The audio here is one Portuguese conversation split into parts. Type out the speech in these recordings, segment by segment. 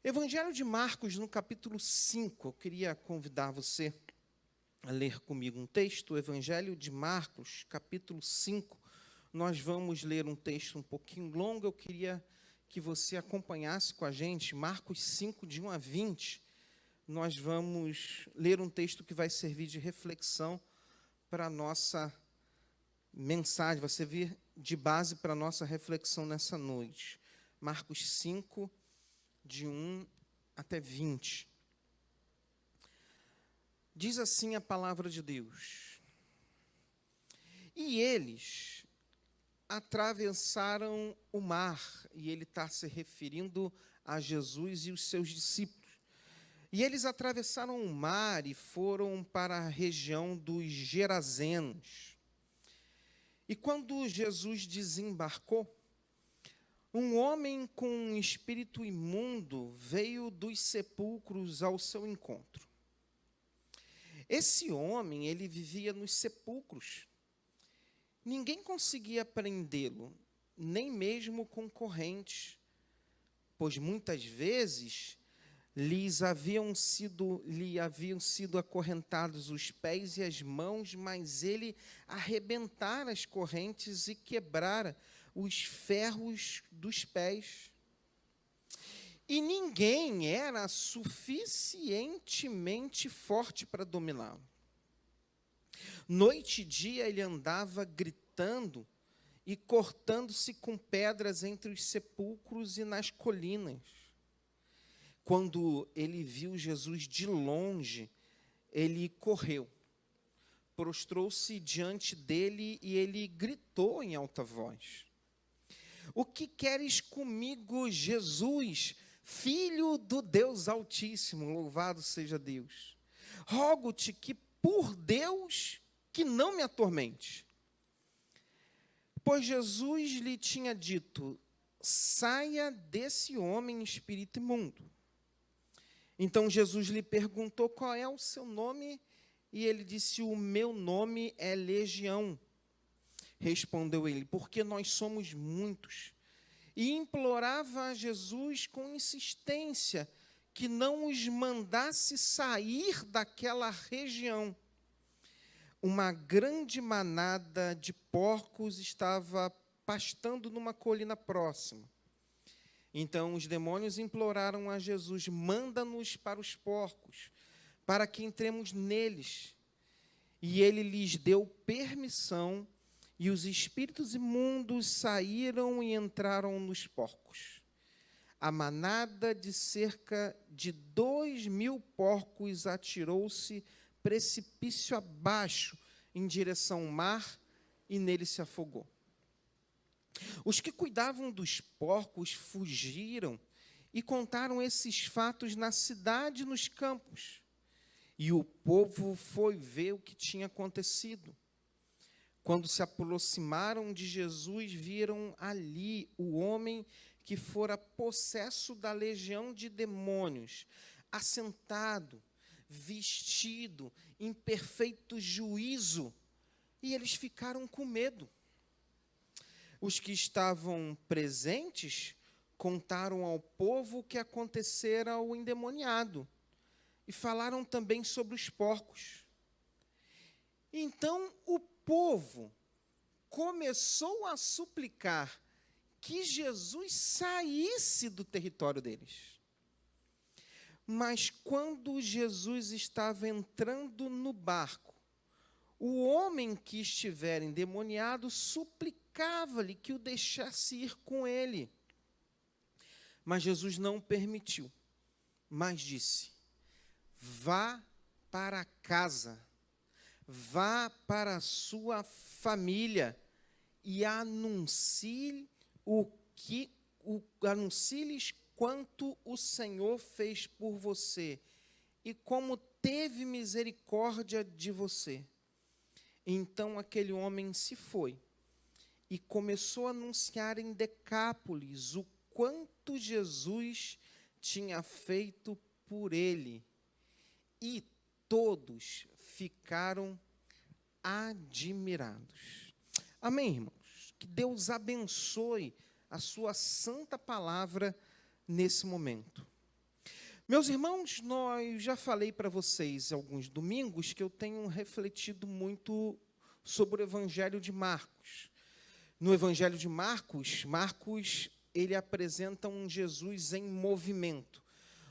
Evangelho de Marcos, no capítulo 5, eu queria convidar você a ler comigo um texto. O Evangelho de Marcos, capítulo 5, nós vamos ler um texto um pouquinho longo. Eu queria que você acompanhasse com a gente, Marcos 5, de 1 a 20. Nós vamos ler um texto que vai servir de reflexão para a nossa mensagem, vai servir de base para a nossa reflexão nessa noite. Marcos 5, de 1 até 20. Diz assim a palavra de Deus: E eles atravessaram o mar, e ele está se referindo a Jesus e os seus discípulos. E eles atravessaram o mar e foram para a região dos Gerazenos. E quando Jesus desembarcou, um homem com um espírito imundo veio dos sepulcros ao seu encontro. Esse homem, ele vivia nos sepulcros. Ninguém conseguia prendê-lo, nem mesmo com correntes, pois muitas vezes lhe haviam sido acorrentados os pés e as mãos, mas ele arrebentara as correntes e quebrara os ferros dos pés. E ninguém era suficientemente forte para dominá-lo. Noite e dia ele andava gritando e cortando-se com pedras entre os sepulcros e nas colinas. Quando ele viu Jesus de longe, ele correu, prostrou-se diante dele e ele gritou em alta voz: O que queres comigo, Jesus, Filho do Deus Altíssimo? Louvado seja Deus. Rogo-te que, por Deus, que não me atormente. Pois Jesus lhe tinha dito: saia desse homem espírito imundo. Então Jesus lhe perguntou: qual é o seu nome? E ele disse: o meu nome é Legião. Respondeu ele: porque nós somos muitos. E implorava a Jesus com insistência que não os mandasse sair daquela região. Uma grande manada de porcos estava pastando numa colina próxima. Então os demônios imploraram a Jesus: manda-nos para os porcos, para que entremos neles. E ele lhes deu permissão, e os espíritos imundos saíram e entraram nos porcos. A manada de cerca de 2.000 porcos atirou-se precipício abaixo em direção ao mar e nele se afogou. Os que cuidavam dos porcos fugiram e contaram esses fatos na cidade e nos campos. E o povo foi ver o que tinha acontecido. Quando se aproximaram de Jesus, viram ali o homem que fora possesso da legião de demônios, assentado, vestido, em perfeito juízo, e eles ficaram com medo. Os que estavam presentes contaram ao povo o que acontecera ao endemoniado e falaram também sobre os porcos. Então o povo começou a suplicar que Jesus saísse do território deles. Mas quando Jesus estava entrando no barco, o homem que estivera endemoniado suplicava-lhe que o deixasse ir com ele. Mas Jesus não permitiu, mas disse: vá para casa, vá para a sua família e anuncie-lhes quanto o Senhor fez por você e como teve misericórdia de você. Então aquele homem se foi e começou a anunciar em Decápolis o quanto Jesus tinha feito por ele. E todos ficaram admirados. Amém, irmãos? Que Deus abençoe a sua santa palavra nesse momento. Meus irmãos, nós já falei para vocês alguns domingos que eu tenho refletido muito sobre o Evangelho de Marcos. No Evangelho de Marcos, ele apresenta um Jesus em movimento,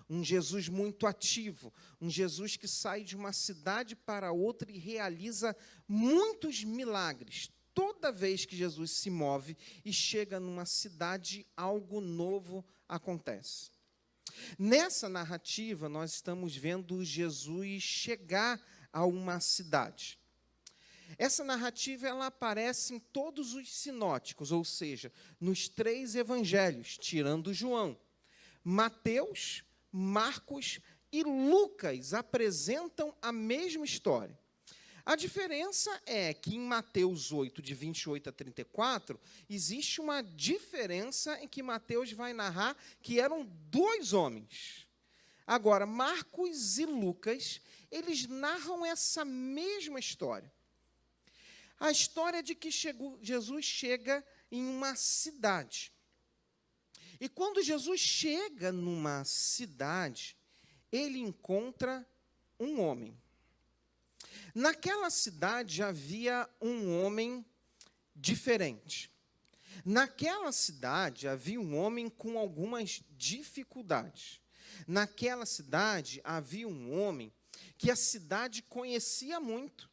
um Jesus muito ativo, um Jesus que sai de uma cidade para outra e realiza muitos milagres. Toda vez que Jesus se move e chega numa cidade, algo novo acontece. Nessa narrativa, nós estamos vendo Jesus chegar a uma cidade. Essa narrativa ela aparece em todos os sinóticos, ou seja, nos 3 evangelhos, tirando João. Mateus, Marcos e Lucas apresentam a mesma história. A diferença é que em Mateus 8, de 28 a 34, existe uma diferença em que Mateus vai narrar que eram 2 homens. Agora, Marcos e Lucas, eles narram essa mesma história. A história de que Jesus chega em uma cidade. E quando Jesus chega numa cidade, ele encontra um homem. Naquela cidade havia um homem diferente. Naquela cidade havia um homem com algumas dificuldades. Naquela cidade havia um homem que a cidade conhecia muito,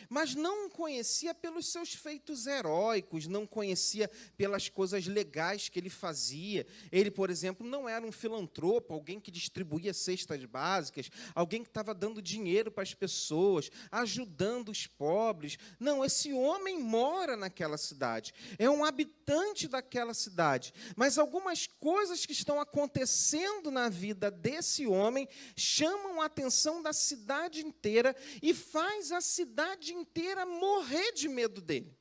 mas não conhecia pelos seus feitos heróicos, não conhecia pelas coisas legais que ele fazia. Ele, por exemplo, não era um filantropo, alguém que distribuía cestas básicas, alguém que estava dando dinheiro para as pessoas, ajudando os pobres. Não, esse homem mora naquela cidade, é um habitante daquela cidade. Mas algumas coisas que estão acontecendo na vida desse homem chamam a atenção da cidade inteira e faz a cidade inteira morrer de medo dele.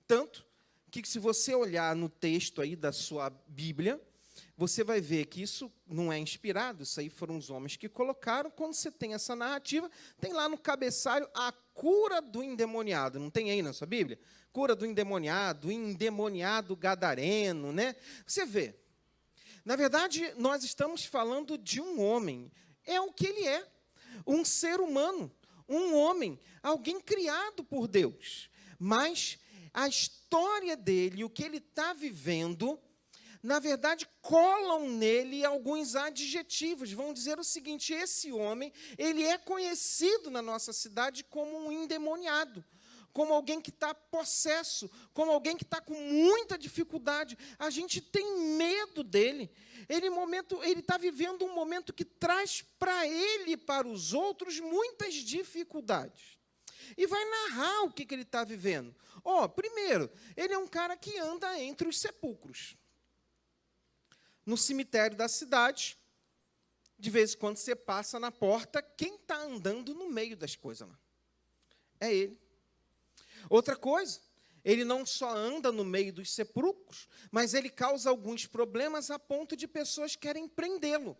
Tanto que, se você olhar no texto aí da sua Bíblia, você vai ver que isso não é inspirado, isso aí foram os homens que colocaram. Quando você tem essa narrativa, tem lá no cabeçalho a cura do endemoniado. Não tem aí na sua Bíblia? Cura do endemoniado gadareno, né? Você vê. Na verdade, nós estamos falando de um homem. É o que ele é. Um ser humano. Um homem, alguém criado por Deus. Mas a história dele, o que ele está vivendo, na verdade, colam nele alguns adjetivos. Vão dizer o seguinte: esse homem, ele é conhecido na nossa cidade como um endemoniado, como alguém que está possesso, como alguém que está com muita dificuldade. A gente tem medo dele. Ele está vivendo um momento que traz para ele e para os outros muitas dificuldades. E vai narrar o que ele está vivendo. Primeiro, ele é um cara que anda entre os sepulcros. No cemitério da cidade, de vez em quando você passa na porta, quem está andando no meio das coisas lá? É ele. Outra coisa, ele não só anda no meio dos sepulcros, mas ele causa alguns problemas a ponto de pessoas querem prendê-lo,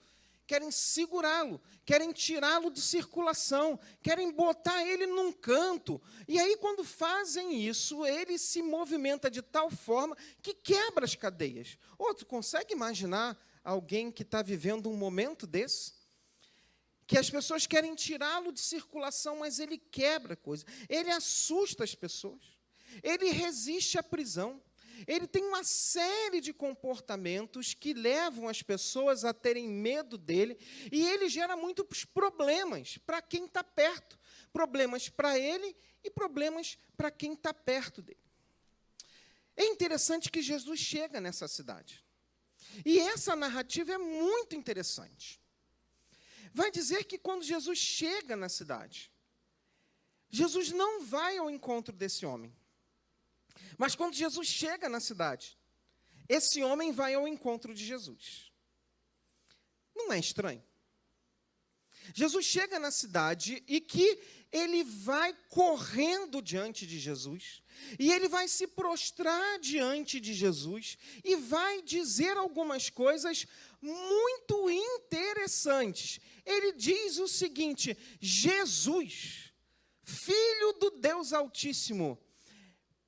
querem segurá-lo, querem tirá-lo de circulação, querem botar ele num canto. E aí, quando fazem isso, ele se movimenta de tal forma que quebra as cadeias. Tu consegue imaginar alguém que está vivendo um momento desse? Que as pessoas querem tirá-lo de circulação, mas ele quebra coisas. Ele assusta as pessoas. Ele resiste à prisão. Ele tem uma série de comportamentos que levam as pessoas a terem medo dele, e ele gera muitos problemas para quem está perto. Problemas para ele e problemas para quem está perto dele. É interessante que Jesus chega nessa cidade. E essa narrativa é muito interessante. Vai dizer que quando Jesus chega na cidade, Jesus não vai ao encontro desse homem. Mas quando Jesus chega na cidade, esse homem vai ao encontro de Jesus. Não é estranho? Jesus chega na cidade e que ele vai correndo diante de Jesus, e ele vai se prostrar diante de Jesus, e vai dizer algumas coisas muito interessantes. Ele diz o seguinte: Jesus, Filho do Deus Altíssimo,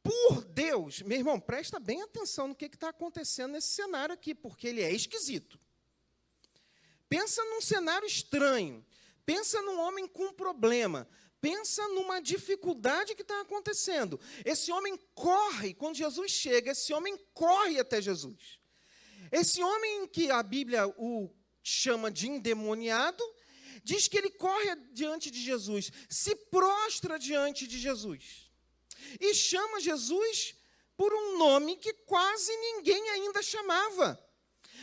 por Deus. Meu irmão, presta bem atenção no que está acontecendo nesse cenário aqui, porque ele é esquisito. Pensa num cenário estranho. Pensa num homem com problema. Pensa numa dificuldade que está acontecendo. Esse homem corre, quando Jesus chega, esse homem corre até Jesus. Esse homem que a Bíblia o chama de endemoniado, diz que ele corre diante de Jesus, se prostra diante de Jesus. E chama Jesus por um nome que quase ninguém ainda chamava.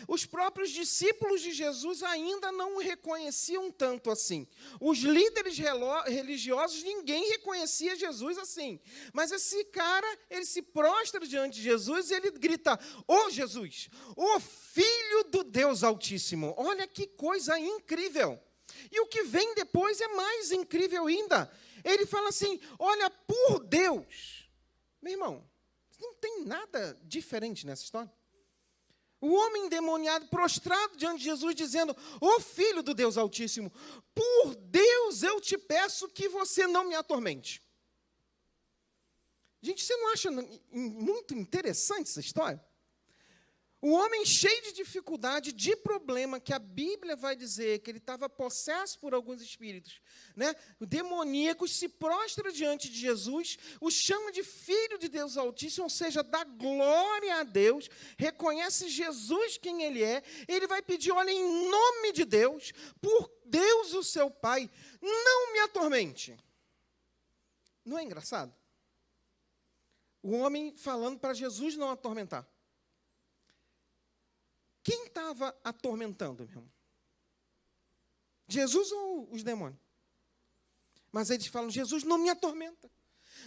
Os próprios discípulos de Jesus ainda não o reconheciam tanto assim. Os líderes religiosos, ninguém reconhecia Jesus assim. Mas esse cara, ele se prostra diante de Jesus e ele grita: "Ô Jesus, o Filho do Deus Altíssimo". Olha que coisa incrível. E o que vem depois é mais incrível ainda. Ele fala assim: "Olha, por Deus". Meu irmão, não tem nada diferente nessa história. O homem endemoniado, prostrado diante de Jesus, dizendo: "Ô Filho do Deus Altíssimo, por Deus eu te peço que você não me atormente". Gente, você não acha muito interessante essa história? O homem cheio de dificuldade, de problema, que a Bíblia vai dizer que ele estava possesso por alguns espíritos, né, demoníacos, se prostra diante de Jesus, o chama de Filho de Deus Altíssimo, ou seja, dá glória a Deus, reconhece Jesus quem ele é, ele vai pedir: "Olha, em nome de Deus, por Deus o seu Pai, não me atormente". Não é engraçado? O homem falando para Jesus não atormentar. Quem estava atormentando, meu irmão? Jesus ou os demônios? Mas eles falam: "Jesus, não me atormenta,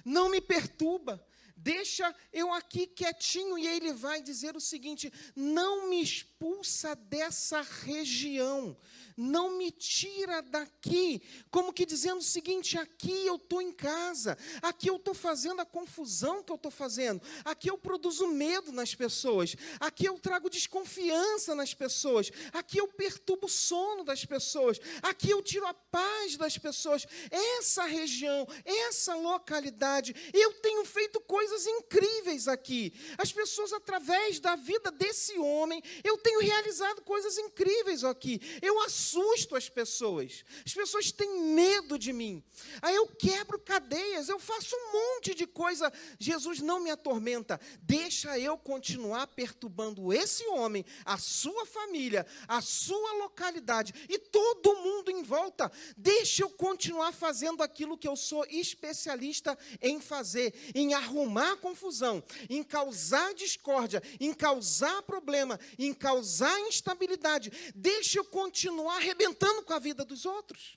não me perturba, deixa eu aqui quietinho". E ele vai dizer o seguinte: "Não me expulsa dessa região, não me tira daqui", como que dizendo o seguinte: aqui eu estou em casa, aqui eu estou fazendo a confusão que eu estou fazendo, aqui eu produzo medo nas pessoas, aqui eu trago desconfiança nas pessoas, aqui eu perturbo o sono das pessoas, aqui eu tiro a paz das pessoas. Essa região, essa localidade, eu tenho feito coisas incríveis aqui. As pessoas, através da vida desse homem, eu tenho realizado coisas incríveis aqui. Eu assusto as pessoas têm medo de mim. Aí eu quebro cadeias, eu faço um monte de coisa. Jesus, não me atormenta, deixa eu continuar perturbando esse homem, a sua família, a sua localidade e todo mundo em volta. Deixa eu continuar fazendo aquilo que eu sou especialista em fazer, em arrumar confusão, em causar discórdia, em causar problema, em causar instabilidade. Deixa eu continuar arrebentando com a vida dos outros.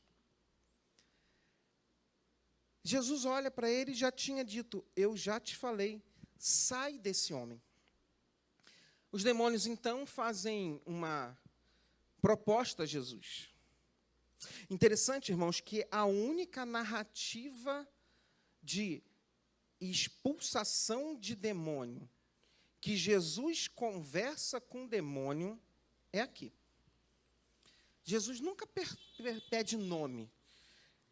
Jesus olha para ele e já tinha dito: "Eu já te falei, sai desse homem". Os demônios, então, fazem uma proposta a Jesus. Interessante, irmãos, que a única narrativa de expulsação de demônio que Jesus conversa com o demônio é aqui. Jesus nunca pede nome.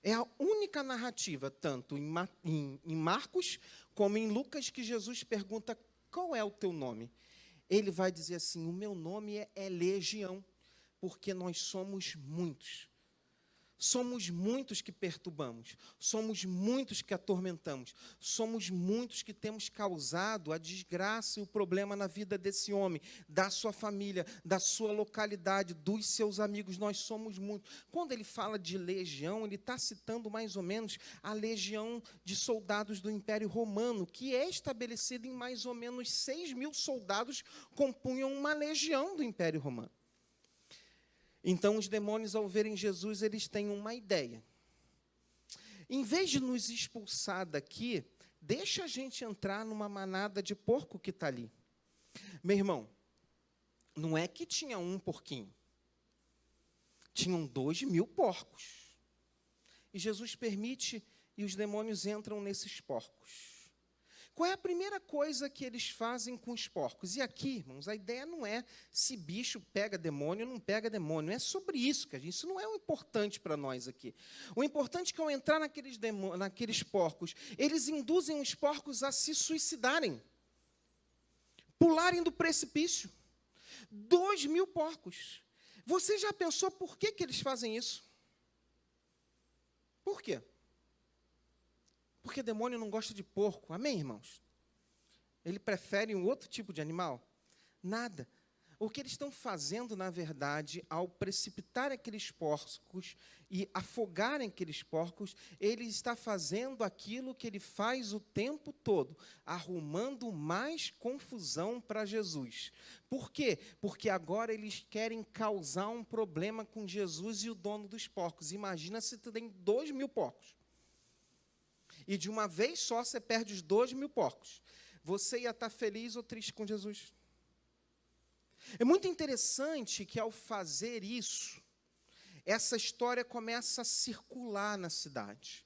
É a única narrativa, tanto em Marcos como em Lucas, que Jesus pergunta: "Qual é o teu nome?" Ele vai dizer assim: "O meu nome é Legião, porque nós somos muitos. Somos muitos que perturbamos, somos muitos que atormentamos, somos muitos que temos causado a desgraça e o problema na vida desse homem, da sua família, da sua localidade, dos seus amigos. Nós somos muitos". Quando ele fala de legião, ele está citando mais ou menos a legião de soldados do Império Romano, que é estabelecida em mais ou menos 6.000 soldados compunham uma legião do Império Romano. Então, os demônios, ao verem Jesus, eles têm uma ideia. Em vez de nos expulsar daqui, deixa a gente entrar numa manada de porco que está ali. Meu irmão, não é que tinha um porquinho. Tinham 2.000 porcos. E Jesus permite, e os demônios entram nesses porcos. Qual é a primeira coisa que eles fazem com os porcos? E aqui, irmãos, a ideia não é se bicho pega demônio ou não pega demônio. Não é sobre isso, que isso não é o importante para nós aqui. O importante é que, ao entrar naqueles porcos, eles induzem os porcos a se suicidarem, pularem do precipício. 2.000 porcos. Você já pensou por que eles fazem isso? Por quê? Porque demônio não gosta de porco. Amém, irmãos? Ele prefere um outro tipo de animal? Nada. O que eles estão fazendo, na verdade, ao precipitar aqueles porcos e afogarem aqueles porcos, ele está fazendo aquilo que ele faz o tempo todo, arrumando mais confusão para Jesus. Por quê? Porque agora eles querem causar um problema com Jesus e o dono dos porcos. Imagina se tem 2.000 porcos. E de uma vez só você perde os 2.000 porcos. Você ia estar feliz ou triste com Jesus? É muito interessante que, ao fazer isso, essa história começa a circular na cidade.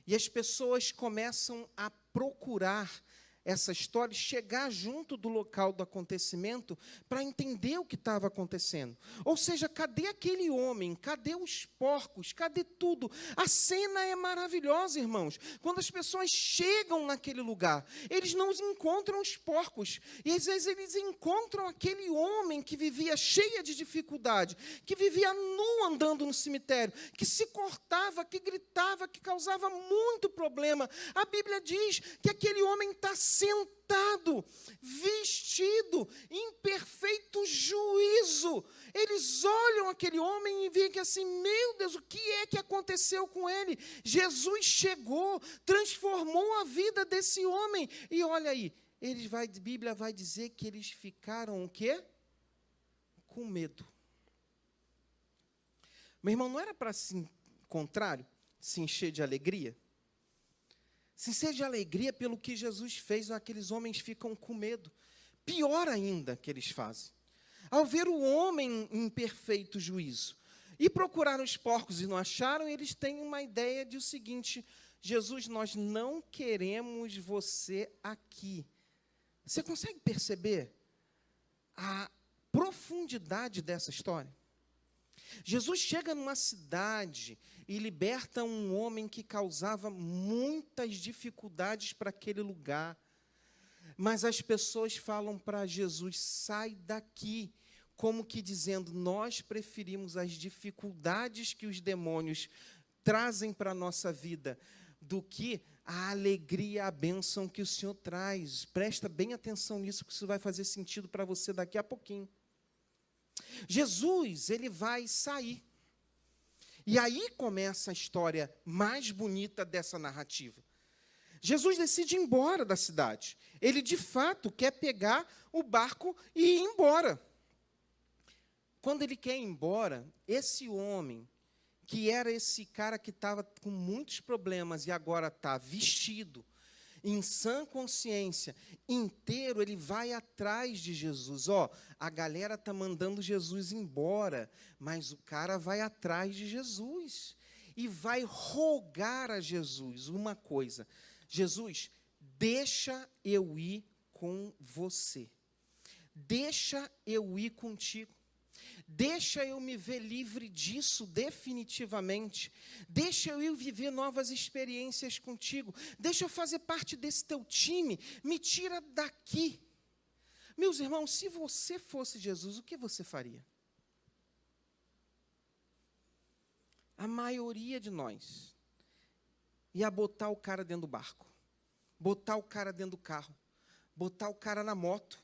E as pessoas começam a procurar essa história, chegar junto do local do acontecimento para entender o que estava acontecendo. Ou seja, cadê aquele homem? Cadê os porcos? Cadê tudo? A cena é maravilhosa, irmãos. Quando as pessoas chegam naquele lugar, eles não encontram os porcos. E às vezes eles encontram aquele homem que vivia cheia de dificuldade, que vivia nu andando no cemitério, que se cortava, que gritava, que causava muito problema. A Bíblia diz que aquele homem está sentado, vestido, em perfeito juízo. Eles olham aquele homem e veem que assim, meu Deus, o que é que aconteceu com ele? Jesus chegou, transformou a vida desse homem. E olha aí, a Bíblia vai dizer que eles ficaram o quê? Com medo. Meu irmão, não era para se contrário, se encher de alegria? Se encher de alegria pelo que Jesus fez, aqueles homens ficam com medo. Pior ainda que eles fazem. Ao ver o homem em perfeito juízo, e procuraram os porcos e não acharam, eles têm uma ideia de o seguinte: Jesus, nós não queremos você aqui. Você consegue perceber a profundidade dessa história? Jesus chega numa cidade e liberta um homem que causava muitas dificuldades para aquele lugar. Mas as pessoas falam para Jesus: sai daqui, como que dizendo, nós preferimos as dificuldades que os demônios trazem para a nossa vida, do que a alegria, a bênção que o Senhor traz. Presta bem atenção nisso, que isso vai fazer sentido para você daqui a pouquinho. Jesus, ele vai sair. E aí começa a história mais bonita dessa narrativa. Jesus decide ir embora da cidade. Ele, de fato, quer pegar o barco e ir embora. Quando ele quer ir embora, esse homem, que era esse cara que estava com muitos problemas e agora está vestido, em sã consciência, inteiro, ele vai atrás de Jesus. A galera está mandando Jesus embora, mas o cara vai atrás de Jesus e vai rogar a Jesus uma coisa: Jesus, deixa eu ir com você. Deixa eu ir contigo. Deixa eu me ver livre disso definitivamente. Deixa eu ir viver novas experiências contigo. Deixa eu fazer parte desse teu time. Me tira daqui. Meus irmãos, se você fosse Jesus, o que você faria? A maioria de nós ia botar o cara dentro do barco, botar o cara dentro do carro, botar o cara na moto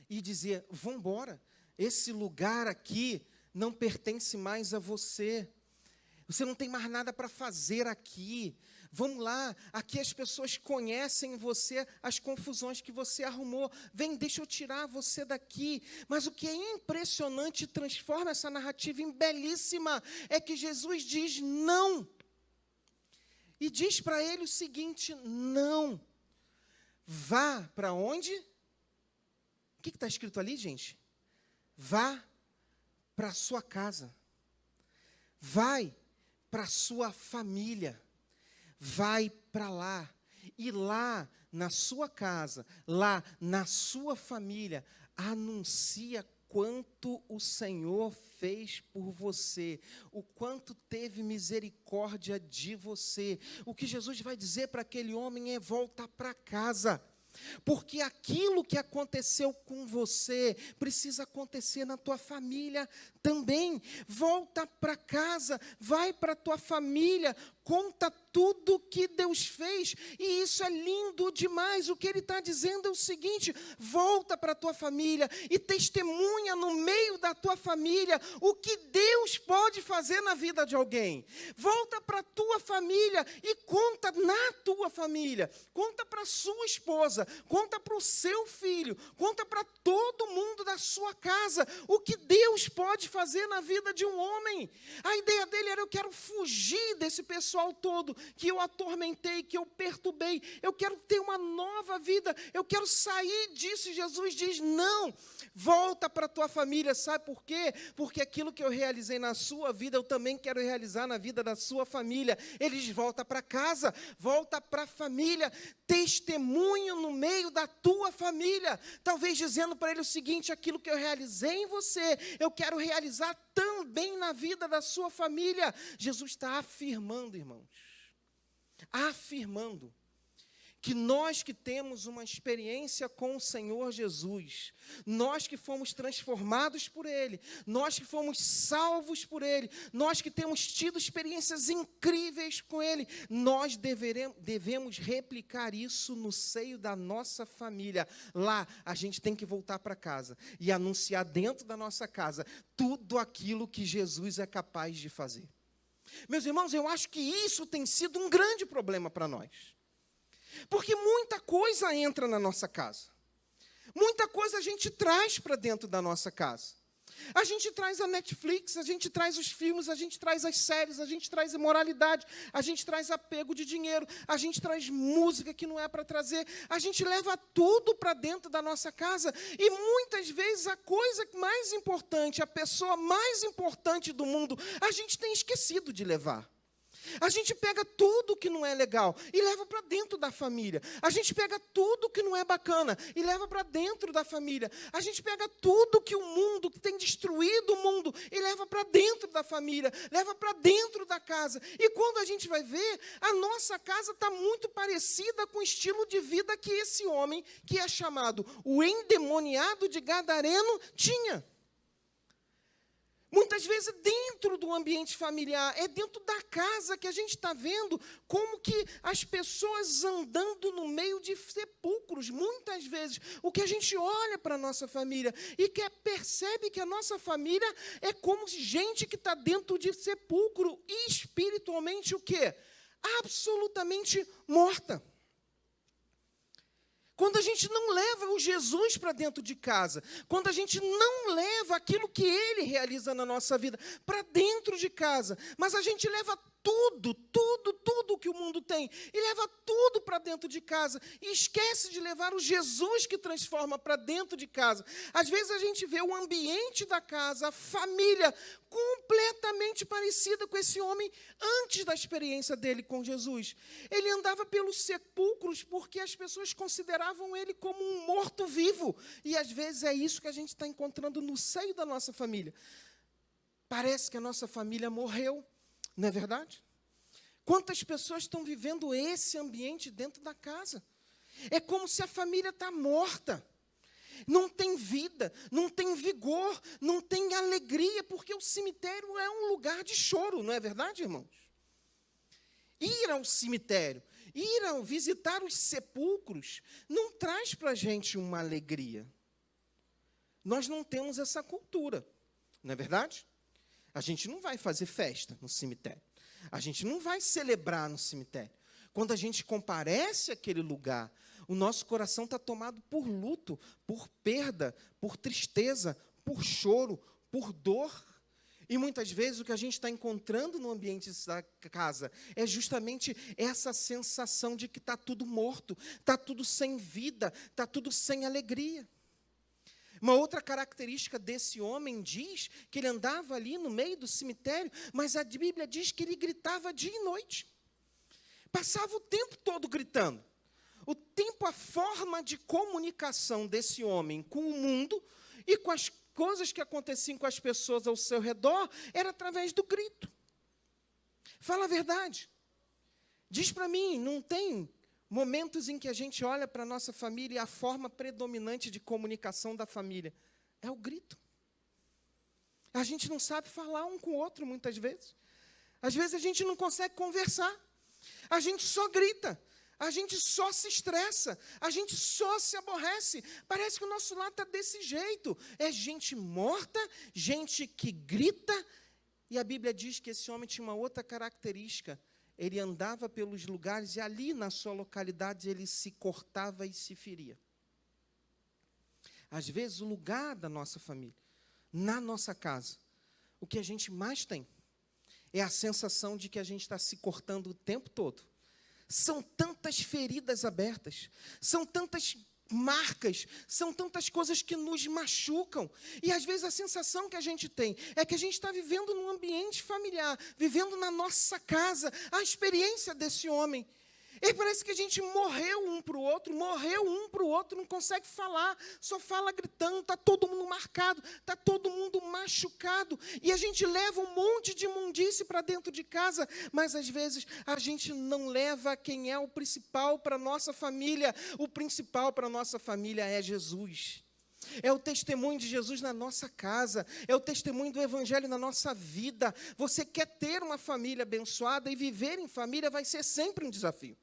e dizer: vamos embora. Esse lugar aqui não pertence mais a você. Você não tem mais nada para fazer aqui. Vamos lá, aqui as pessoas conhecem você, as confusões que você arrumou. Vem, deixa eu tirar você daqui. Mas o que é impressionante e transforma essa narrativa em belíssima é que Jesus diz não. E diz para ele o seguinte: não. Vá para onde? O que está escrito ali, gente? Vá para a sua casa, vai para a sua família, vai para lá, e lá na sua casa, lá na sua família, anuncia quanto o Senhor fez por você, o quanto teve misericórdia de você. O que Jesus vai dizer para aquele homem é: volta para casa. Porque aquilo que aconteceu com você precisa acontecer na tua família também. Volta para casa, vai para a tua família, conta tudo que Deus fez, e isso é lindo demais. O que ele está dizendo é o seguinte: volta para a tua família e testemunha no meio da tua família o que Deus pode fazer na vida de alguém. Volta para a tua família e conta na tua família, conta para a sua esposa, conta para o seu filho, conta para todo mundo da sua casa o que Deus pode fazer na vida de um homem. A ideia dele era: eu quero fugir desse pessoal todo que eu atormentei, que eu perturbei, eu quero ter uma nova vida, eu quero sair disso. E Jesus diz: não, volta para a tua família. Sabe por quê? Porque aquilo que eu realizei na sua vida, eu também quero realizar na vida da sua família. Ele diz: volta para casa, volta para a família, testemunho no meio da tua família, talvez dizendo para ele o seguinte: aquilo que eu realizei em você, eu quero realizar também na vida da sua família. Jesus está afirmando, irmãos, afirmando que nós que temos uma experiência com o Senhor Jesus, nós que fomos transformados por Ele, nós que fomos salvos por Ele, nós que temos tido experiências incríveis com Ele, nós devemos replicar isso no seio da nossa família. Lá, a gente tem que voltar para casa e anunciar dentro da nossa casa tudo aquilo que Jesus é capaz de fazer. Meus irmãos, eu acho que isso tem sido um grande problema para nós. Porque muita coisa entra na nossa casa. Muita coisa a gente traz para dentro da nossa casa. A gente traz a Netflix, a gente traz os filmes, a gente traz as séries, a gente traz imoralidade, a gente traz apego de dinheiro, a gente traz música que não é para trazer, a gente leva tudo para dentro da nossa casa. E muitas vezes a coisa mais importante, a pessoa mais importante do mundo, a gente tem esquecido de levar. A gente pega tudo que não é legal e leva para dentro da família. A gente pega tudo que não é bacana e leva para dentro da família. A gente pega tudo que o mundo, que tem destruído o mundo, e leva para dentro da família, leva para dentro da casa. E quando a gente vai ver, a nossa casa está muito parecida com o estilo de vida que esse homem, que é chamado o endemoniado de Gadareno, tinha. Muitas vezes dentro do ambiente familiar, é dentro da casa que a gente está vendo como que as pessoas andando no meio de sepulcros. Muitas vezes, o que a gente olha para a nossa família e que percebe que a nossa família é como gente que está dentro de sepulcro e espiritualmente o quê? Absolutamente morta. Quando a gente não leva o Jesus para dentro de casa, quando a gente não leva aquilo que Ele realiza na nossa vida para dentro de casa, mas a gente leva tudo que o mundo tem, e leva tudo para dentro de casa, e esquece de levar o Jesus que transforma para dentro de casa. Às vezes a gente vê o ambiente da casa, a família, completamente parecida com esse homem antes da experiência dele com Jesus. Ele andava pelos sepulcros porque as pessoas consideravam ele como um morto-vivo, e às vezes é isso que a gente está encontrando no seio da nossa família. Parece que a nossa família morreu, não é verdade? Quantas pessoas estão vivendo esse ambiente dentro da casa? É como se a família está morta. Não tem vida, não tem vigor, não tem alegria, porque o cemitério é um lugar de choro, não é verdade, irmãos? Ir ao cemitério, visitar os sepulcros, não traz para a gente uma alegria. Nós não temos essa cultura, não é verdade? A gente não vai fazer festa no cemitério. A gente não vai celebrar no cemitério. Quando a gente comparece àquele lugar, o nosso coração está tomado por luto, por perda, por tristeza, por choro, por dor. E muitas vezes o que a gente está encontrando no ambiente da casa é justamente essa sensação de que está tudo morto, está tudo sem vida, está tudo sem alegria. Uma outra característica desse homem diz que ele andava ali no meio do cemitério, mas a Bíblia diz que ele gritava dia e noite. Passava o tempo todo gritando. O tempo, a forma de comunicação desse homem com o mundo e com as coisas que aconteciam com as pessoas ao seu redor era através do grito. Fala a verdade. Diz para mim, não tem Momentos em que a gente olha para a nossa família e a forma predominante de comunicação da família é o grito. A gente não sabe falar um com o outro, muitas vezes. Às vezes a gente não consegue conversar. A gente só grita. A gente só se estressa. A gente só se aborrece. Parece que o nosso lar está desse jeito. É gente morta, gente que grita. E a Bíblia diz que esse homem tinha uma outra característica. Ele andava pelos lugares e ali na sua localidade ele se cortava e se feria. Às vezes o lugar da nossa família, na nossa casa, o que a gente mais tem é a sensação de que a gente está se cortando o tempo todo. São tantas feridas abertas, são tantas marcas, são tantas coisas que nos machucam. E às vezes a sensação que a gente tem é que a gente está vivendo num ambiente familiar, vivendo na nossa casa, a experiência desse homem. E parece que a gente morreu um para o outro, não consegue falar, só fala gritando, está todo mundo marcado, está todo mundo machucado, e a gente leva um monte de imundície para dentro de casa, mas às vezes a gente não leva quem é o principal para a nossa família. O principal para a nossa família é Jesus. É o testemunho de Jesus na nossa casa, é o testemunho do Evangelho na nossa vida. Você quer ter uma família abençoada, e viver em família vai ser sempre um desafio.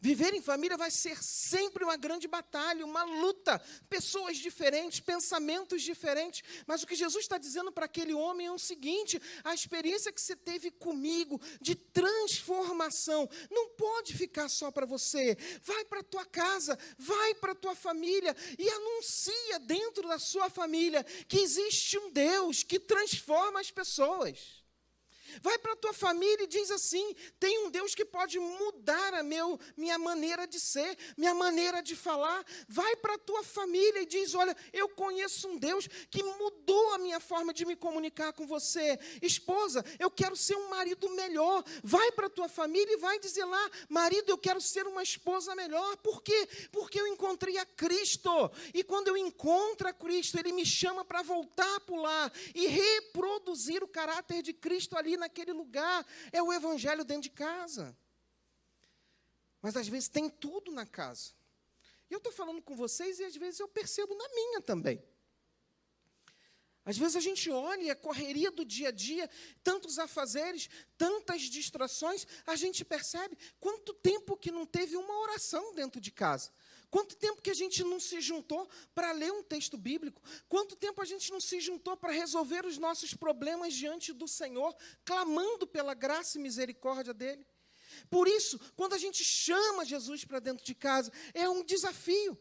Viver em família vai ser sempre uma grande batalha, uma luta, pessoas diferentes, pensamentos diferentes. Mas o que Jesus está dizendo para aquele homem é o seguinte: a experiência que você teve comigo de transformação não pode ficar só para você. Vai para a tua casa, vai para a tua família e anuncia dentro da sua família que existe um Deus que transforma as pessoas. Vai para a tua família e diz assim: tem um Deus que pode mudar minha maneira de ser, minha maneira de falar. Vai para a tua família e diz: olha, eu conheço um Deus que mudou a minha forma de me comunicar com você. Esposa, eu quero ser um marido melhor. Vai para a tua família e vai dizer lá: marido, eu quero ser uma esposa melhor. Por quê? Porque eu encontrei a Cristo. E quando eu encontro a Cristo, Ele me chama para voltar para o lar e reproduzir o caráter de Cristo ali naquele lugar. É o Evangelho dentro de casa. Mas às vezes tem tudo na casa. E eu estou falando com vocês e às vezes eu percebo na minha também. Às vezes a gente olha e a correria do dia a dia, tantos afazeres, tantas distrações, a gente percebe quanto tempo que não teve uma oração dentro de casa. Quanto tempo que a gente não se juntou para ler um texto bíblico? Quanto tempo a gente não se juntou para resolver os nossos problemas diante do Senhor, clamando pela graça e misericórdia dEle? Por isso, quando a gente chama Jesus para dentro de casa, é um desafio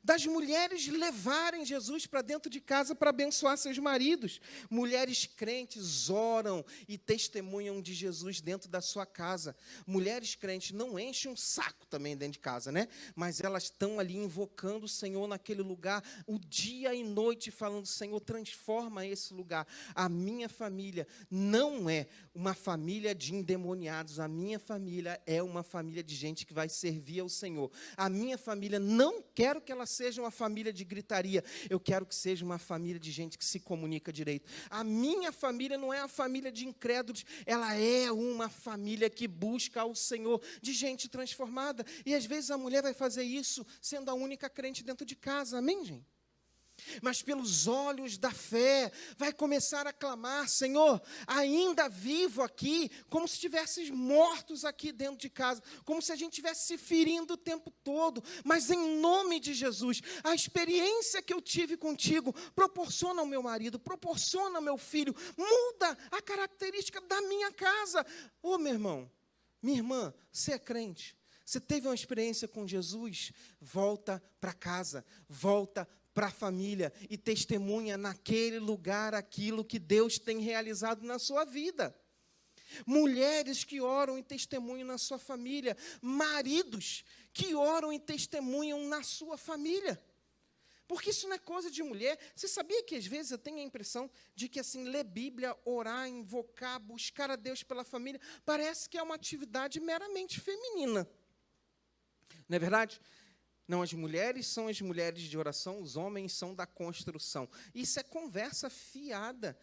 das mulheres levarem Jesus para dentro de casa para abençoar seus maridos. Mulheres crentes oram e testemunham de Jesus dentro da sua casa. Mulheres crentes não enchem um saco também dentro de casa, né? Mas elas estão ali invocando o Senhor naquele lugar, o dia e noite, falando: Senhor, transforma esse lugar. A minha família não é uma família de endemoniados. A minha família é uma família de gente que vai servir ao Senhor. A minha família, não quero que ela seja uma família de gritaria. Eu quero que seja uma família de gente que se comunica direito. A minha família não é a família de incrédulos. Ela é uma família que busca ao Senhor, de gente transformada. E às vezes a mulher vai fazer isso sendo a única crente dentro de casa. Amém, gente? Mas pelos olhos da fé, vai começar a clamar: Senhor, ainda vivo aqui, como se estivéssemos mortos aqui dentro de casa, como se a gente estivesse se ferindo o tempo todo, mas em nome de Jesus, a experiência que eu tive contigo, proporciona ao meu marido, proporciona ao meu filho, muda a característica da minha casa. Ô, meu irmão, minha irmã, você é crente, você teve uma experiência com Jesus, volta para casa, volta para a família e testemunha naquele lugar aquilo que Deus tem realizado na sua vida. Mulheres que oram e testemunham na sua família, maridos que oram e testemunham na sua família. Porque isso não é coisa de mulher. Você sabia que às vezes eu tenho a impressão de que assim, ler Bíblia, orar, invocar, buscar a Deus pela família, parece que é uma atividade meramente feminina. Não é verdade? Não, as mulheres são as mulheres de oração, os homens são da construção. Isso é conversa fiada.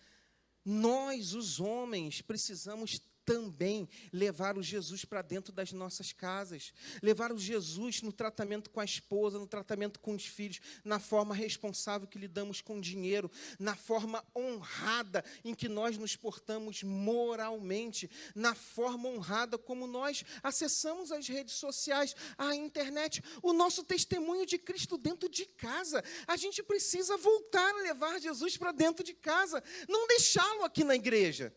Nós, os homens, precisamos também levar o Jesus para dentro das nossas casas, levar o Jesus no tratamento com a esposa, no tratamento com os filhos, na forma responsável que lidamos com o dinheiro, na forma honrada em que nós nos portamos moralmente, na forma honrada como nós acessamos as redes sociais, a internet, o nosso testemunho de Cristo dentro de casa. A gente precisa voltar a levar Jesus para dentro de casa, não deixá-lo aqui na igreja.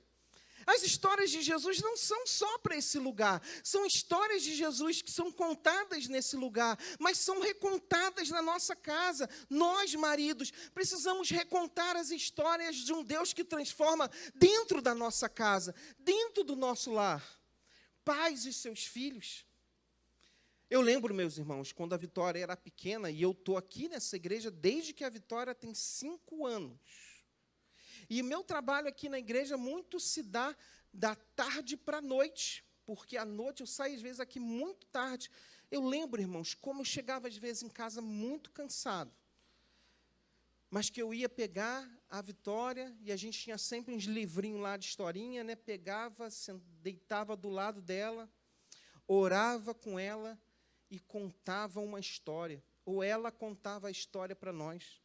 As histórias de Jesus não são só para esse lugar, são histórias de Jesus que são contadas nesse lugar, mas são recontadas na nossa casa. Nós, maridos, precisamos recontar as histórias de um Deus que transforma dentro da nossa casa, dentro do nosso lar. Pais e seus filhos. Eu lembro, meus irmãos, quando a Vitória era pequena, e eu estou aqui nessa igreja desde que a Vitória tem 5 anos. E o meu trabalho aqui na igreja muito se dá da tarde para a noite, porque à noite eu saio, às vezes, aqui muito tarde. Eu lembro, irmãos, como eu chegava, às vezes, em casa muito cansado, mas que eu ia pegar a Vitória, e a gente tinha sempre uns livrinhos lá de historinha, né? Pegava, deitava do lado dela, orava com ela e contava uma história, ou ela contava a história para nós.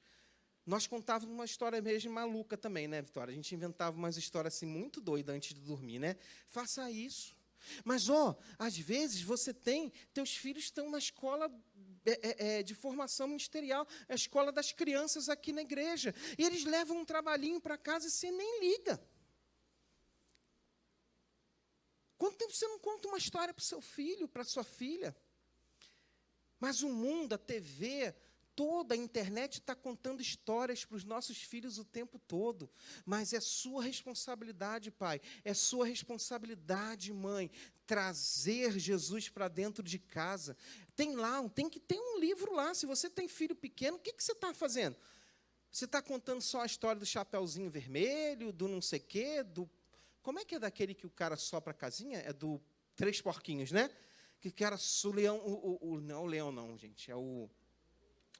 Nós contávamos uma história mesmo maluca também, né, Vitória? A gente inventava umas histórias assim muito doidas antes de dormir, né? Faça isso. Mas, às vezes você teus filhos estão na escola de formação ministerial, a escola das crianças aqui na igreja, e eles levam um trabalhinho para casa e você nem liga. Quanto tempo você não conta uma história para o seu filho, para a sua filha? Mas o mundo, a TV, toda a internet está contando histórias para os nossos filhos o tempo todo. Mas é sua responsabilidade, pai, é sua responsabilidade, mãe, trazer Jesus para dentro de casa. Tem que ter um livro lá. Se você tem filho pequeno, o que você está fazendo? Você está contando só a história do Chapeuzinho Vermelho, do não sei quê, como é que é daquele que o cara sopra a casinha? É do 3 Porquinhos, né? Que o cara, o leão, não, o leão não, gente, é o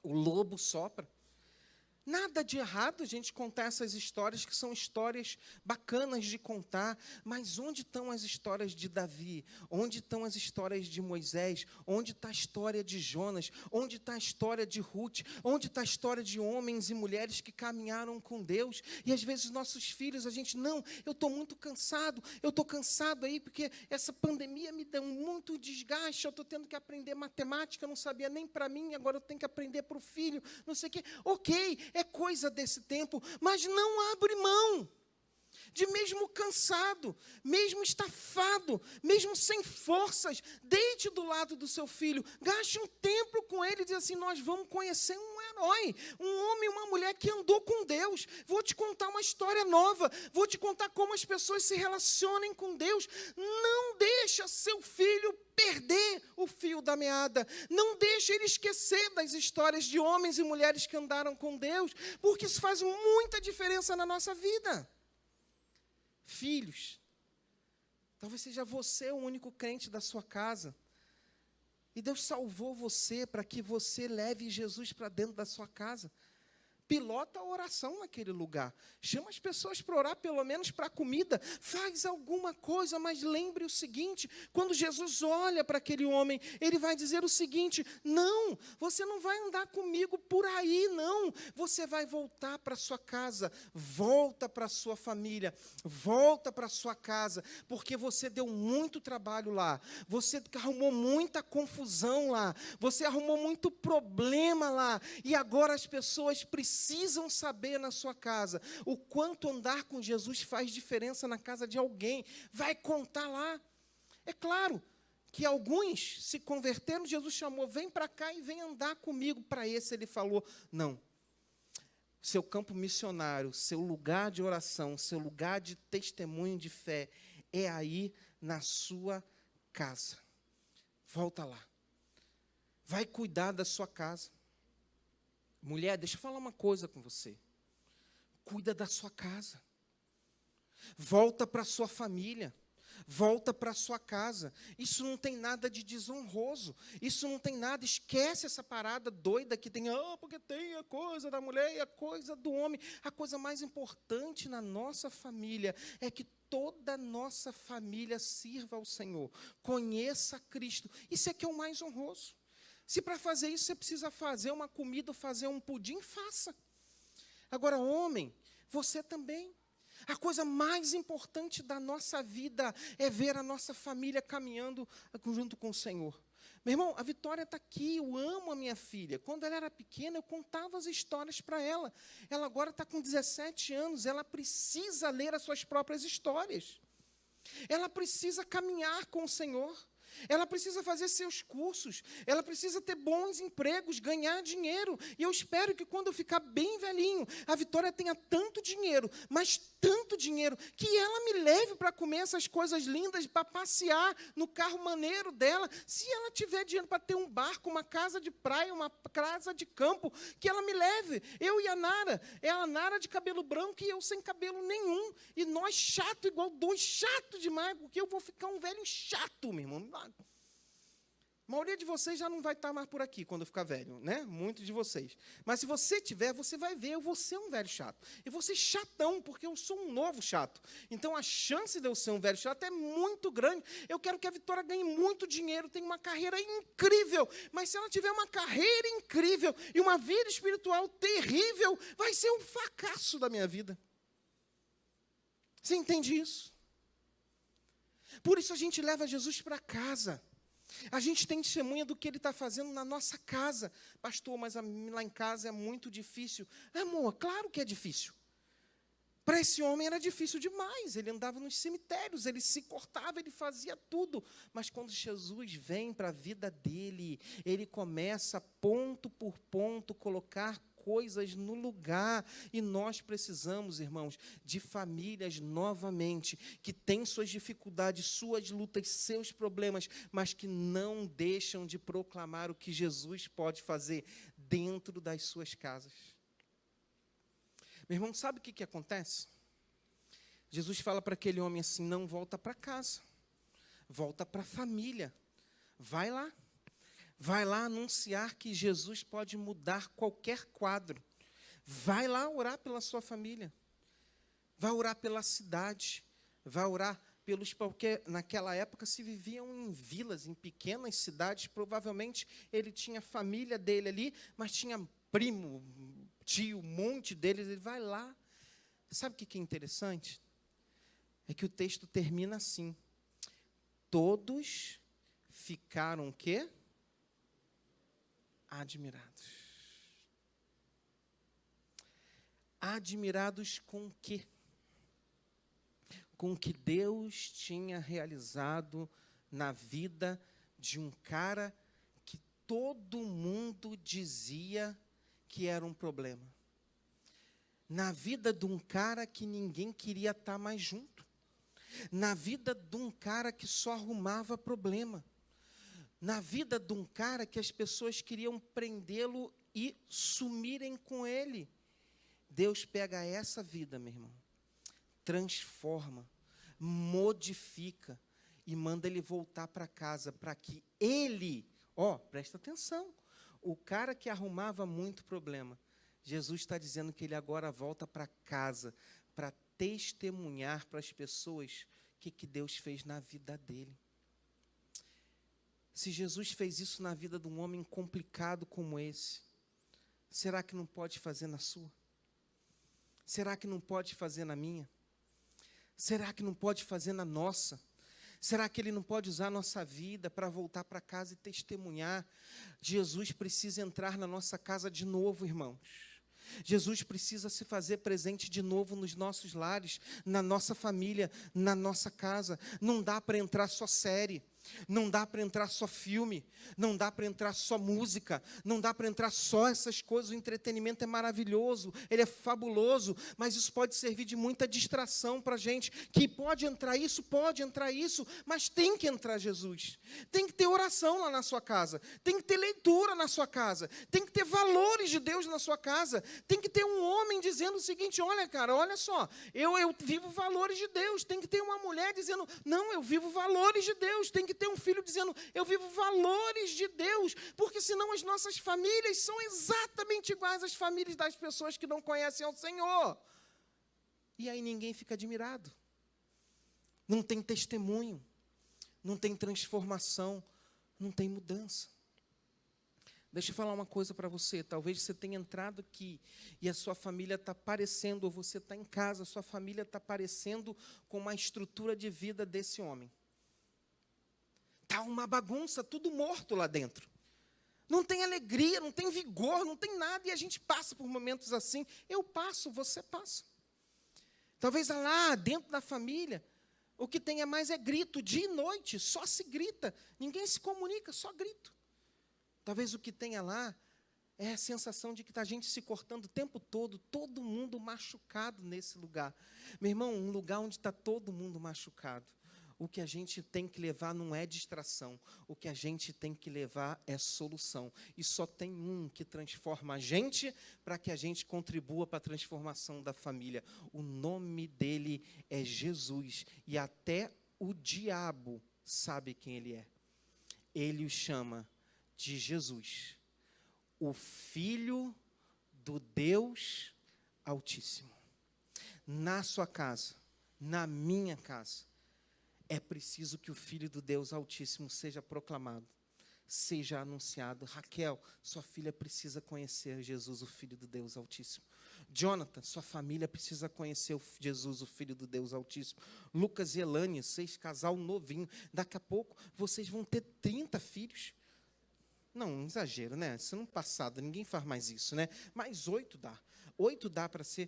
lobo sopra. Nada de errado a gente contar essas histórias, que são histórias bacanas de contar, mas onde estão as histórias de Davi? Onde estão as histórias de Moisés? Onde está a história de Jonas? Onde está a história de Ruth? Onde está a história de homens e mulheres que caminharam com Deus? E às vezes nossos filhos, eu estou muito cansado, eu estou cansado aí, porque essa pandemia me deu muito desgaste, eu estou tendo que aprender matemática, eu não sabia nem para mim, agora eu tenho que aprender para o filho, não sei o quê. Ok, é coisa desse tempo, mas não abre mão de, mesmo cansado, mesmo estafado, mesmo sem forças, deite do lado do seu filho, gaste um tempo com ele e diz assim: nós vamos conhecer um herói, um homem e uma mulher que andou com Deus. Vou te contar uma história nova, vou te contar como as pessoas se relacionem com Deus. Não deixa seu filho perder o fio da meada, não deixe ele esquecer das histórias de homens e mulheres que andaram com Deus, porque isso faz muita diferença na nossa vida. Filhos, talvez seja você o único crente da sua casa, e Deus salvou você para que você leve Jesus para dentro da sua casa. Pilota a oração naquele lugar. Chama as pessoas para orar, pelo menos para a comida. Faz alguma coisa, mas lembre o seguinte: quando Jesus olha para aquele homem, ele vai dizer o seguinte: não, você não vai andar comigo por aí, não. Você vai voltar para a sua casa, volta para a sua família, volta para a sua casa, porque você deu muito trabalho lá, você arrumou muita confusão lá, você arrumou muito problema lá, e agora as pessoas precisam saber na sua casa o quanto andar com Jesus faz diferença na casa de alguém. Vai contar lá. É claro que alguns se converteram, Jesus chamou: vem para cá e vem andar comigo. Para esse ele falou: não, seu campo missionário, seu lugar de oração, seu lugar de testemunho de fé é aí na sua casa. Volta lá, vai cuidar da sua casa. Mulher, deixa eu falar uma coisa com você. Cuida da sua casa. Volta para a sua família. Volta para sua casa. Isso não tem nada de desonroso. Isso não tem nada, esquece essa parada doida que tem, porque tem a coisa da mulher e a coisa do homem. A coisa mais importante na nossa família é que toda a nossa família sirva ao Senhor, conheça Cristo. Isso é que é o mais honroso. Se para fazer isso você precisa fazer uma comida, fazer um pudim, faça. Agora, homem, você também. A coisa mais importante da nossa vida é ver a nossa família caminhando junto com o Senhor. Meu irmão, a Vitória está aqui, eu amo a minha filha. Quando ela era pequena, eu contava as histórias para ela. Ela agora está com 17 anos, ela precisa ler as suas próprias histórias. Ela precisa caminhar com o Senhor. Ela precisa fazer seus cursos, ela precisa ter bons empregos, ganhar dinheiro. E eu espero que quando eu ficar bem velhinho, a Vitória tenha tanto dinheiro, mas tanto dinheiro, que ela me leve para comer essas coisas lindas, para passear no carro maneiro dela. Se ela tiver dinheiro para ter um barco, uma casa de praia, uma casa de campo, que ela me leve. Eu e a Nara, é a Nara de cabelo branco e eu sem cabelo nenhum. E nós chato, igual dois, chato demais, porque eu vou ficar um velho chato, meu irmão. A maioria de vocês já não vai estar mais por aqui quando eu ficar velho, né? Muitos de vocês. Mas se você tiver, você vai ver, eu vou ser um velho chato. Eu vou ser chatão, porque eu sou um novo chato. Então, a chance de eu ser um velho chato é muito grande. Eu quero que a Vitória ganhe muito dinheiro, tenha uma carreira incrível. Mas se ela tiver uma carreira incrível e uma vida espiritual terrível, vai ser um fracasso da minha vida. Você entende isso? Por isso a gente leva Jesus para casa. A gente tem testemunha do que Ele está fazendo na nossa casa. Pastor, mas lá em casa é muito difícil. Amor, claro que é difícil. Para esse homem era difícil demais. Ele andava nos cemitérios, ele se cortava, ele fazia tudo. Mas quando Jesus vem para a vida dele, ele começa ponto por ponto colocar coisas no lugar. E nós precisamos, irmãos, de famílias novamente, que têm suas dificuldades, suas lutas, seus problemas, mas que não deixam de proclamar o que Jesus pode fazer dentro das suas casas. Meu irmão, sabe o que acontece? Jesus fala para aquele homem assim, não volta para casa, volta para a família, vai lá. Vai lá anunciar que Jesus pode mudar qualquer quadro. Vai lá orar pela sua família. Vai orar pela cidade. Vai orar pelos... Porque naquela época se viviam em vilas, em pequenas cidades. Provavelmente ele tinha a família dele ali, mas tinha primo, tio, um monte deles. Ele vai lá. Sabe o que é interessante? É que o texto termina assim. Todos ficaram o quê? Admirados. Admirados com o quê? Com o que Deus tinha realizado na vida de um cara que todo mundo dizia que era um problema. Na vida de um cara que ninguém queria estar mais junto. Na vida de um cara que só arrumava problema. Na vida de um cara que as pessoas queriam prendê-lo e sumirem com ele. Deus pega essa vida, meu irmão, transforma, modifica e manda ele voltar para casa, para que ele, presta atenção, o cara que arrumava muito problema, Jesus está dizendo que ele agora volta para casa, para testemunhar para as pessoas o que Deus fez na vida dele. Se Jesus fez isso na vida de um homem complicado como esse, será que não pode fazer na sua? Será que não pode fazer na minha? Será que não pode fazer na nossa? Será que Ele não pode usar a nossa vida para voltar para casa e testemunhar? Jesus precisa entrar na nossa casa de novo, irmãos. Jesus precisa se fazer presente de novo nos nossos lares, na nossa família, na nossa casa. Não dá para entrar só série. Não dá para entrar só filme, não dá para entrar só música, não dá para entrar só essas coisas. O entretenimento é maravilhoso, ele é fabuloso, mas isso pode servir de muita distração para a gente, que pode entrar isso, mas tem que entrar Jesus. Tem que ter oração lá na sua casa, tem que ter leitura na sua casa, tem que ter valores de Deus na sua casa, tem que ter um homem dizendo o seguinte: olha, cara, olha só, eu vivo valores de Deus. Tem que ter uma mulher dizendo: não, eu vivo valores de Deus. Tem que ter um filho dizendo: eu vivo valores de Deus, porque senão as nossas famílias são exatamente iguais às famílias das pessoas que não conhecem ao Senhor. E aí ninguém fica admirado. Não tem testemunho, não tem transformação, não tem mudança. Deixa eu falar uma coisa para você. Talvez você tenha entrado aqui e a sua família está parecendo, ou você está em casa, a sua família está parecendo com uma estrutura de vida desse homem. Está uma bagunça, tudo morto lá dentro. Não tem alegria, não tem vigor, não tem nada. E a gente passa por momentos assim. Eu passo, você passa. Talvez lá dentro da família, o que tem mais é grito. Dia e noite, só se grita. Ninguém se comunica, só grito. Talvez o que tenha lá é a sensação de que está a gente se cortando o tempo todo, todo mundo machucado nesse lugar. Meu irmão, um lugar onde está todo mundo machucado. O que a gente tem que levar não é distração. O que a gente tem que levar é solução. E só tem um que transforma a gente para que a gente contribua para a transformação da família. O nome dele é Jesus. E até o diabo sabe quem ele é. Ele o chama de Jesus, o Filho do Deus Altíssimo. Na sua casa, na minha casa, é preciso que o Filho do Deus Altíssimo seja proclamado, seja anunciado. Raquel, sua filha precisa conhecer Jesus, o Filho do Deus Altíssimo. Jonathan, sua família precisa conhecer Jesus, o Filho do Deus Altíssimo. Lucas e Elânia, vocês, casal novinho, daqui a pouco vocês vão ter 30 filhos. Não, um exagero, né? Isso no passado, ninguém faz mais isso, né? Mas 8 dá. 8 dá para ser.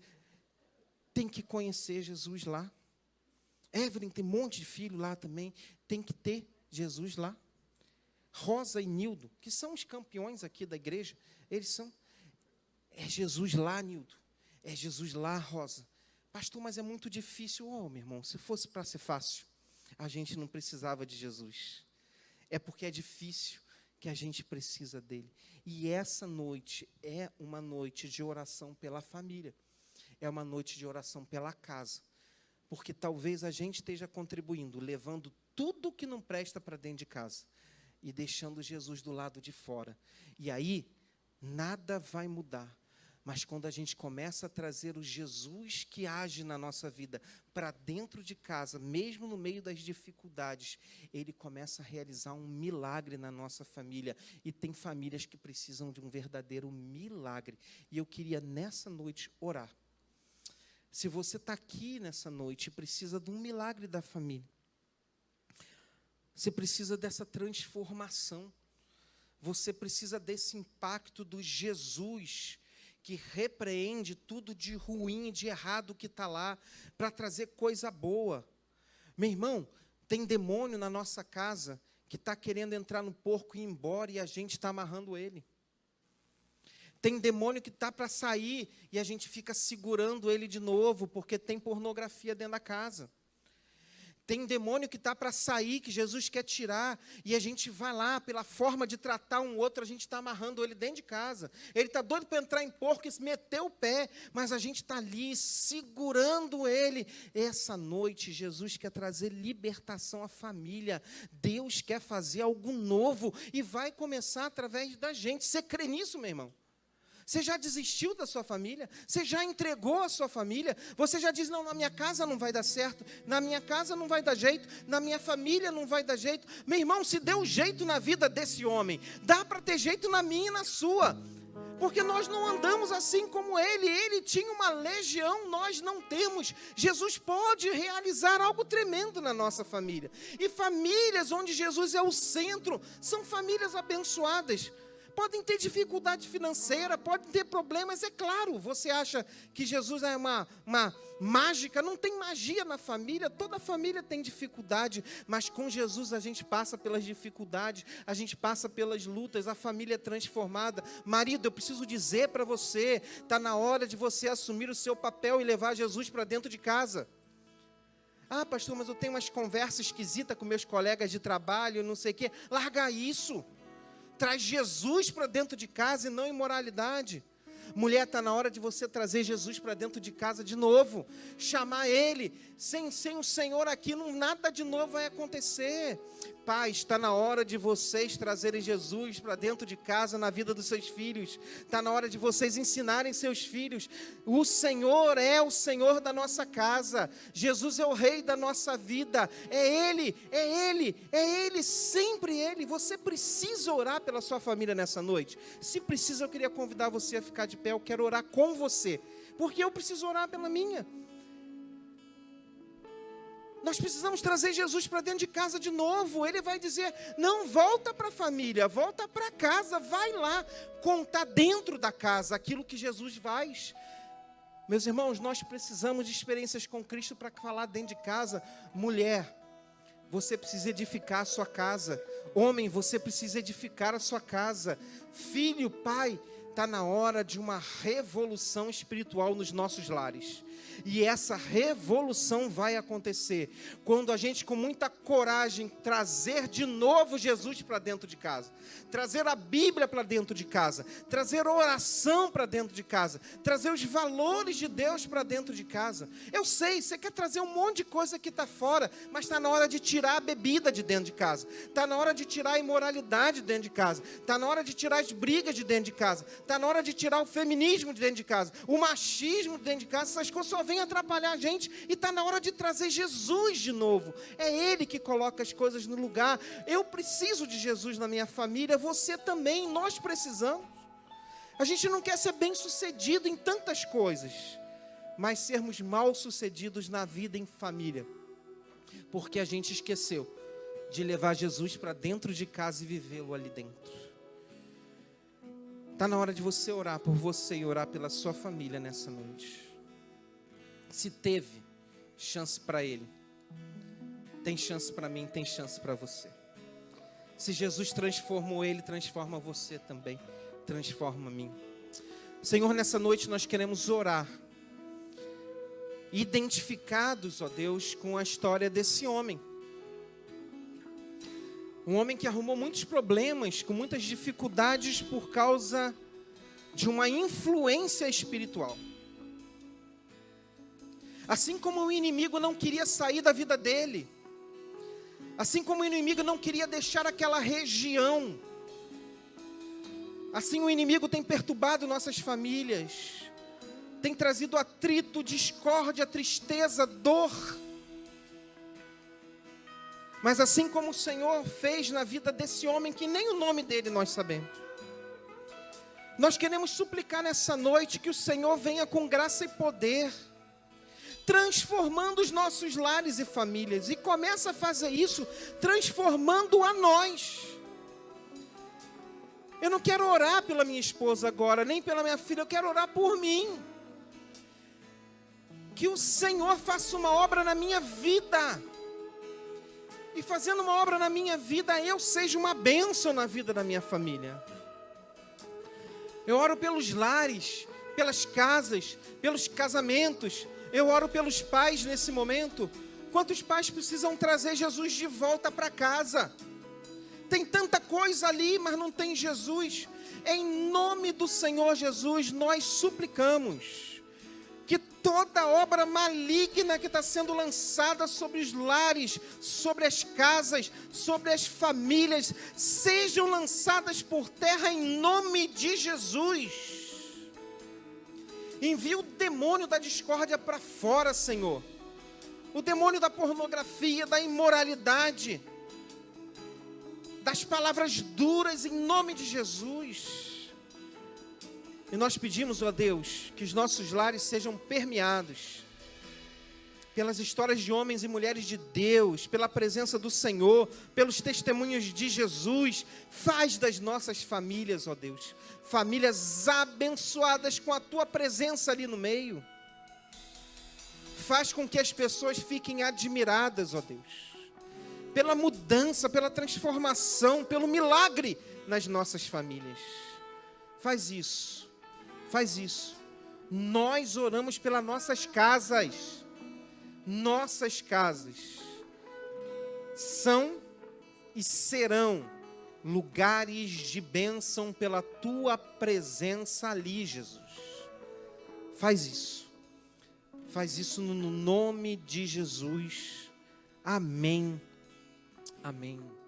Tem que conhecer Jesus lá. Evelyn tem um monte de filho lá também. Tem que ter Jesus lá. Rosa e Nildo, que são os campeões aqui da igreja, eles são. É Jesus lá, Nildo. É Jesus lá, Rosa. Pastor, mas é muito difícil. Oh, meu irmão, se fosse para ser fácil, a gente não precisava de Jesus. É porque é difícil que a gente precisa dele. E essa noite é uma noite de oração pela família. É uma noite de oração pela casa. Porque talvez a gente esteja contribuindo, levando tudo que não presta para dentro de casa e deixando Jesus do lado de fora. E aí, nada vai mudar. Mas quando a gente começa a trazer o Jesus que age na nossa vida para dentro de casa, mesmo no meio das dificuldades, ele começa a realizar um milagre na nossa família. E tem famílias que precisam de um verdadeiro milagre. E eu queria nessa noite orar. Se você está aqui nessa noite e precisa de um milagre da família, você precisa dessa transformação, você precisa desse impacto do Jesus que repreende tudo de ruim e de errado que está lá, para trazer coisa boa. Meu irmão, tem demônio na nossa casa que está querendo entrar no porco e ir embora e a gente está amarrando ele. Tem demônio que está para sair e a gente fica segurando ele de novo, porque tem pornografia dentro da casa. Tem demônio que está para sair, que Jesus quer tirar, e a gente vai lá, pela forma de tratar um outro, a gente está amarrando ele dentro de casa. Ele está doido para entrar em porco e meter o pé, mas a gente está ali, segurando ele. Essa noite, Jesus quer trazer libertação à família. Deus quer fazer algo novo, e vai começar através da gente. Você crê nisso, meu irmão? Você já desistiu da sua família? Você já entregou a sua família? Você já diz: não, na minha casa não vai dar certo, na minha casa não vai dar jeito, na minha família não vai dar jeito. Meu irmão, se deu jeito na vida desse homem, dá para ter jeito na minha e na sua. Porque nós não andamos assim como ele tinha uma legião, nós não temos. Jesus pode realizar algo tremendo na nossa família. E famílias onde Jesus é o centro, são famílias abençoadas. Podem ter dificuldade financeira, podem ter problemas, é claro. Você acha que Jesus é uma mágica? Não tem magia na família, toda família tem dificuldade, mas com Jesus a gente passa pelas dificuldades, a gente passa pelas lutas, a família é transformada. Marido, eu preciso dizer para você, está na hora de você assumir o seu papel e levar Jesus para dentro de casa. Ah, pastor, mas eu tenho umas conversas esquisitas com meus colegas de trabalho, não sei o quê. Larga isso. Traz Jesus para dentro de casa e não imoralidade. Mulher, está na hora de você trazer Jesus para dentro de casa de novo. Chamar Ele. Sem o Senhor aqui, nada de novo vai acontecer. Pai, está na hora de vocês trazerem Jesus para dentro de casa, na vida dos seus filhos. Está na hora de vocês ensinarem seus filhos. O Senhor é o Senhor da nossa casa. Jesus é o Rei da nossa vida. É Ele, é Ele, é Ele, sempre Ele. Você precisa orar pela sua família nessa noite. Se precisa, eu queria convidar você a ficar de pé. Eu quero orar com você, porque eu preciso orar pela minha. Nós precisamos trazer Jesus para dentro de casa de novo. Ele vai dizer, não, volta para a família, volta para casa, vai lá contar dentro da casa aquilo que Jesus faz. Meus irmãos, nós precisamos de experiências com Cristo para falar dentro de casa. Mulher, você precisa edificar a sua casa. Homem, você precisa edificar a sua casa. Filho, pai, está na hora de uma revolução espiritual nos nossos lares. E essa revolução vai acontecer quando a gente, com muita coragem, trazer de novo Jesus para dentro de casa, trazer a Bíblia para dentro de casa, trazer oração para dentro de casa, trazer os valores de Deus para dentro de casa. Eu sei, você quer trazer um monte de coisa que está fora, mas está na hora de tirar a bebida de dentro de casa, está na hora de tirar a imoralidade de dentro de casa, está na hora de tirar as brigas de dentro de casa, está na hora de tirar o feminismo de dentro de casa, o machismo de dentro de casa. Essas coisas só vêm atrapalhar a gente, e está na hora de trazer Jesus de novo. É Ele que coloca as coisas no lugar. Eu preciso de Jesus na minha família, você também, nós precisamos. A gente não quer ser bem sucedido em tantas coisas, mas sermos mal sucedidos na vida em família, porque a gente esqueceu de levar Jesus para dentro de casa e vivê-lo ali dentro. Está na hora de você orar por você e orar pela sua família nessa noite. Se teve chance para Ele, tem chance para mim, tem chance para você. Se Jesus transformou Ele, transforma você também, transforma mim. Senhor, nessa noite nós queremos orar, identificados, ó Deus, com a história desse homem. Um homem que arrumou muitos problemas, com muitas dificuldades por causa de uma influência espiritual. Assim como o inimigo não queria sair da vida dele, assim como o inimigo não queria deixar aquela região, assim o inimigo tem perturbado nossas famílias, tem trazido atrito, discórdia, tristeza, dor. Mas assim como o Senhor fez na vida desse homem, que nem o nome dele nós sabemos, nós queremos suplicar nessa noite que o Senhor venha com graça e poder, transformando os nossos lares e famílias, e começa a fazer isso transformando a nós. Eu não quero orar pela minha esposa agora, nem pela minha filha, eu quero orar por mim. Que o Senhor faça uma obra na minha vida, e fazendo uma obra na minha vida, eu seja uma bênção na vida da minha família. Eu oro pelos lares, pelas casas, pelos casamentos. Eu oro pelos pais nesse momento. Quantos pais precisam trazer Jesus de volta para casa? Tem tanta coisa ali, mas não tem Jesus. Em nome do Senhor Jesus, nós suplicamos que toda obra maligna que está sendo lançada sobre os lares, sobre as casas, sobre as famílias, sejam lançadas por terra em nome de Jesus. Envia o demônio da discórdia para fora, Senhor. O demônio da pornografia, da imoralidade, das palavras duras, em nome de Jesus. E nós pedimos, ó Deus, que os nossos lares sejam permeados pelas histórias de homens e mulheres de Deus, pela presença do Senhor, pelos testemunhos de Jesus. Faz das nossas famílias, ó Deus, famílias abençoadas com a tua presença ali no meio. Faz com que as pessoas fiquem admiradas, ó Deus, pela mudança, pela transformação, pelo milagre nas nossas famílias. Faz isso, faz isso. Nós oramos pelas nossas casas. Nossas casas são e serão lugares de bênção pela tua presença ali, Jesus. Faz isso no nome de Jesus. Amém. Amém.